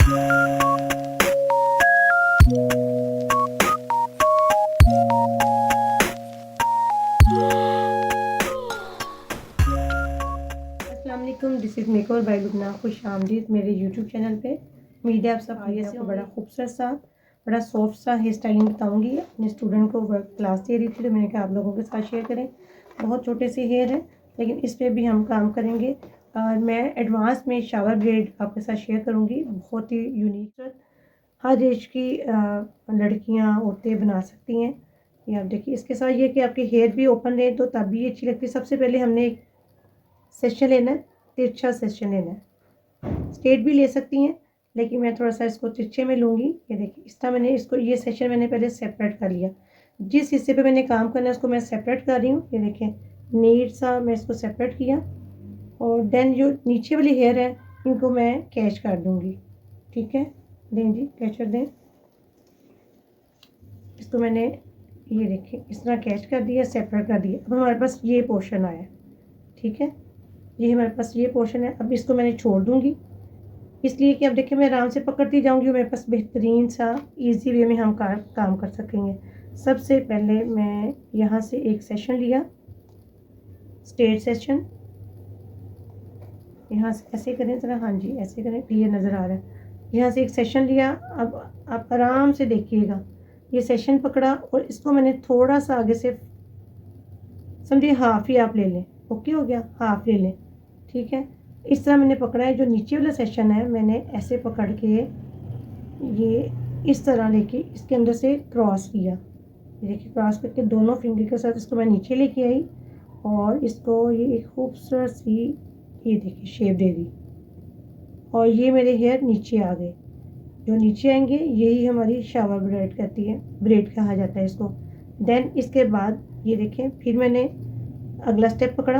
अस्सलाम वालेकुम, this is makeover by Lubna. खुश आमदीद मेरे यूट्यूब चैनल पे। उम्मीद है आप सब खैरियत से। बड़ा खूबसूरत सा, बड़ा सॉफ्ट सा हेयर स्टाइलिंग बताऊंगी। अपने स्टूडेंट को वर्क क्लास दे रही थी तो मैंने कहा आप लोगों के साथ शेयर करें। बहुत छोटे से हेयर हैं लेकिन इस पर भी हम काम करेंगे। और मैं एडवांस में शावर ब्रेड आपके साथ शेयर करूँगी। बहुत ही यूनिक, हर एज की लड़कियाँ औरतें बना सकती हैं। ये आप देखिए, इसके साथ ये कि आपके हेयर भी ओपन रहे तो तब भी अच्छी लगती है। सबसे पहले हमने एक सेशन लेना है, तिरछा सेशन लेना है। स्ट्रेट भी ले सकती हैं लेकिन मैं थोड़ा सा इसको तिरछे में लूँगी। ये देखिए, इस तरह मैंने इसको, ये सेशन मैंने पहले सेपरेट कर लिया। जिस हिस्से पे मैंने काम करना है उसको मैं सेपरेट कर रही हूँ। ये देखें, नीट सा मैं इसको सेपरेट किया और देन जो नीचे वाली हेयर है इनको मैं कैच कर दूँगी। ठीक है, दें जी, कैचर दें। इसको मैंने, ये देखिए, इस तरह कैच कर दिया, सेपरेट कर दिया। अब हमारे पास ये पोर्शन आया। ठीक है, ये हमारे पास ये पोर्शन है। अब इसको मैंने छोड़ दूँगी इसलिए कि अब देखिए मैं आराम से पकड़ती जाऊँगी और मेरे पास बेहतरीन सा इजी वे में हम काम कर सकेंगे। सबसे पहले मैं यहाँ से एक सेशन लिया, स्ट्रेट सेशन। यहाँ से ऐसे करें ज़रा, हाँ जी ऐसे करें, क्लियर नज़र आ रहा है। यहाँ से एक सेशन लिया। अब आप आराम से देखिएगा, ये सेशन पकड़ा और इसको मैंने थोड़ा सा आगे से, समझिए हाफ ही आप ले लें। ओके हो गया, हाफ ले लें। ठीक है, इस तरह मैंने पकड़ा है। जो नीचे वाला सेशन है मैंने ऐसे पकड़ के ये इस तरह लेके इसके अंदर से क्रॉस किया। ये देखिए, क्रॉस करके दोनों फिंगर के साथ इसको मैं नीचे लेके आई और इसको ये एक खूबसूरत सी, ये देखिए, शेप दे दी और ये मेरे हेयर नीचे आ गए। जो नीचे आएंगे यही हमारी शावर ब्रेड कहती है, ब्रेड कहा जाता है इसको। देन इसके बाद ये देखें, फिर मैंने अगला स्टेप पकड़ा।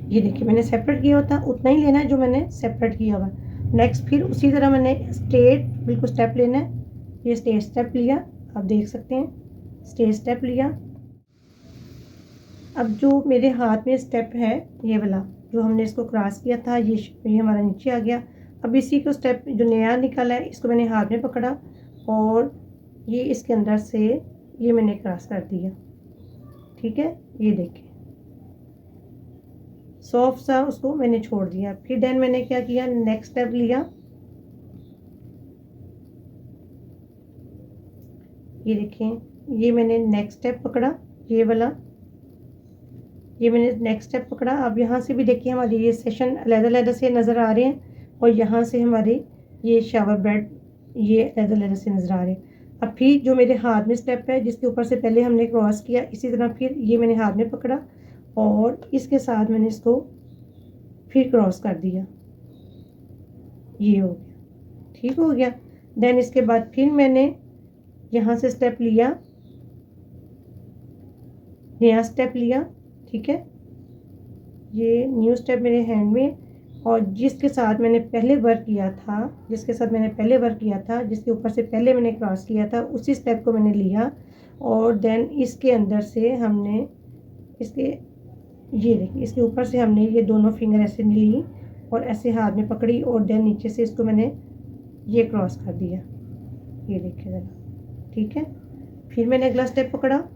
ये देखिए, मैंने सेपरेट किया होता उतना ही लेना है जो मैंने सेपरेट किया हुआ। नेक्स्ट फिर उसी तरह मैंने स्ट्रेट बिल्कुल स्टेप लेना है। ये स्ट्रेट स्टेप लिया, आप देख सकते हैं, स्ट्रेट स्टेप लिया। अब जो मेरे हाथ में स्टेप है ये वाला, जो हमने इसको क्रॉस किया था, ये हमारा नीचे आ गया। अब इसी को स्टेप जो नया निकाला है इसको मैंने हाथ में पकड़ा और ये इसके अंदर से ये मैंने क्रॉस कर दिया। ठीक है, ये देखिए, सॉफ्ट सा उसको मैंने छोड़ दिया। फिर देन मैंने क्या किया, नेक्स्ट स्टेप लिया। ये देखें, ये मैंने नेक्स्ट स्टेप पकड़ा, ये वाला, ये मैंने नेक्स्ट स्टेप पकड़ा। अब यहाँ से भी देखिए हमारी ये सेशन अलग-अलग से नज़र आ रहे हैं और यहाँ से हमारे ये शावर ब्रेड ये अलग-अलग से नज़र आ रहे हैं। अब फिर जो मेरे हाथ में स्टेप है जिसके ऊपर से पहले हमने क्रॉस किया, इसी तरह फिर ये मैंने हाथ में पकड़ा और इसके साथ मैंने इसको फिर क्रॉस कर दिया। ये हो गया, ठीक हो गया। देन इसके बाद फिर मैंने यहाँ से स्टेप लिया, नया स्टेप लिया। ठीक है, ये न्यू स्टेप मेरे हैंड में और जिसके साथ मैंने पहले वर्क किया था, जिसके ऊपर से पहले मैंने क्रॉस किया था, उसी स्टेप को मैंने लिया और देन इसके अंदर से हमने इसके, ये देखिए, इसके ऊपर से हमने ये दोनों फिंगर ऐसे ली और ऐसे हाथ में पकड़ी और देन नीचे से इसको मैंने ये क्रॉस कर दिया। ये देखिए ज़रा, ठीक है। फिर मैंने अगला स्टेप पकड़ा,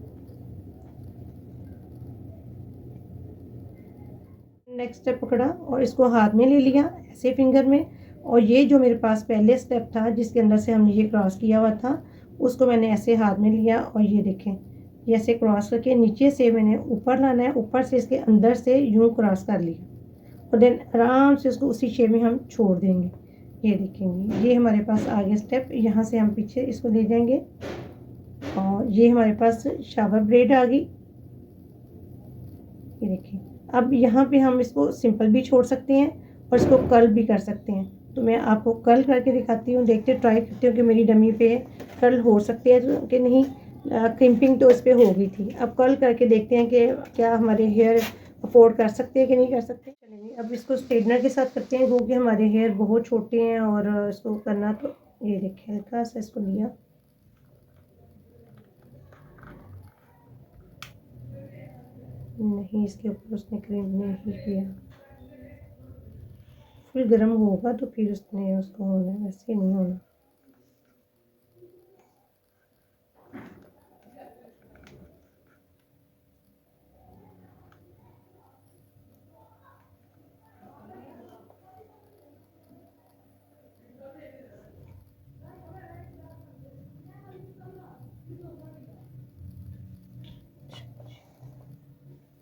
नेक्स्ट स्टेप पकड़ा और इसको हाथ में ले लिया ऐसे फिंगर में और ये जो मेरे पास पहले स्टेप था जिसके अंदर से हमने ये क्रॉस किया हुआ था उसको मैंने ऐसे हाथ में लिया और ये देखें, ये ऐसे क्रॉस करके नीचे से मैंने ऊपर लाना है, ऊपर से इसके अंदर से यूँ क्रॉस कर लिया और देन आराम से उसको उसी शेप में हम छोड़ देंगे। ये देखेंगे, ये हमारे पास आ गया स्टेप। यहाँ से हम पीछे इसको ले जाएंगे और ये हमारे पास शावर ब्रेड आ गई। ये देखिए, अब यहाँ पे हम इसको सिंपल भी छोड़ सकते हैं और इसको कर्ल भी कर सकते हैं। तो मैं आपको कर्ल करके दिखाती हूँ, देखते ट्राई करती हूँ कि मेरी डमी पे कर्ल हो सकते हैं कि नहीं। क्रिम्पिंग तो इस पर हो गई थी, अब कर्ल करके देखते हैं कि क्या हमारे हेयर अफोर्ड कर सकते हैं कि नहीं कर सकते। चलिए अब इसको स्ट्रेटनर के साथ करते हैं क्योंकि हमारे हेयर बहुत छोटे हैं और इसको करना, तो ये देखिए हल्का सा इसको लिया, नहीं इसके ऊपर उसने क्रीम नहीं किया, फुल गर्म होगा तो फिर उसने उसको होना है, वैसे नहीं होना।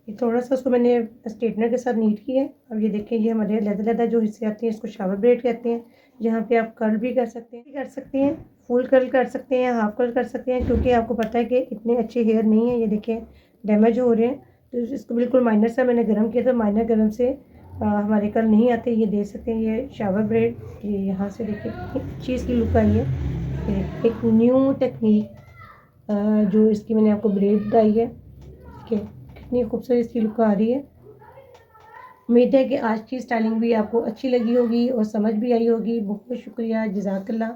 ये थोड़ा सा उसको मैंने स्ट्रेटनर के साथ नीट किया है। अब ये देखिए, ये हमारे लहदा-लहदा जो हिस्से आते हैं इसको शावर ब्रेड कहते हैं। जहाँ पे आप कर्ल भी कर सकते हैं, फुल कर्ल कर सकते हैं, हाफ कर्ल कर सकते हैं, क्योंकि आपको पता है कि इतने अच्छे हेयर नहीं है। ये देखिए डैमेज हो रहे हैं, तो इसको बिल्कुल माइनर सा मैंने गर्म किया था। माइनर गर्म से हमारे कर्ल नहीं आते। ये देख सकते हैं, ये शावर ब्रेड, ये यहाँ से देखिए कितनी अच्छी इसकी लुक आई है। ये एक न्यू टेक्निक जो इसकी मैंने आपको ब्रेड बताई है, कि कितनी खूबसूरत इसकी लुक आ रही है। उम्मीद है कि आज की स्टाइलिंग भी आपको अच्छी लगी होगी और समझ भी आई होगी। बहुत शुक्रिया, जज़ाकल्लाह।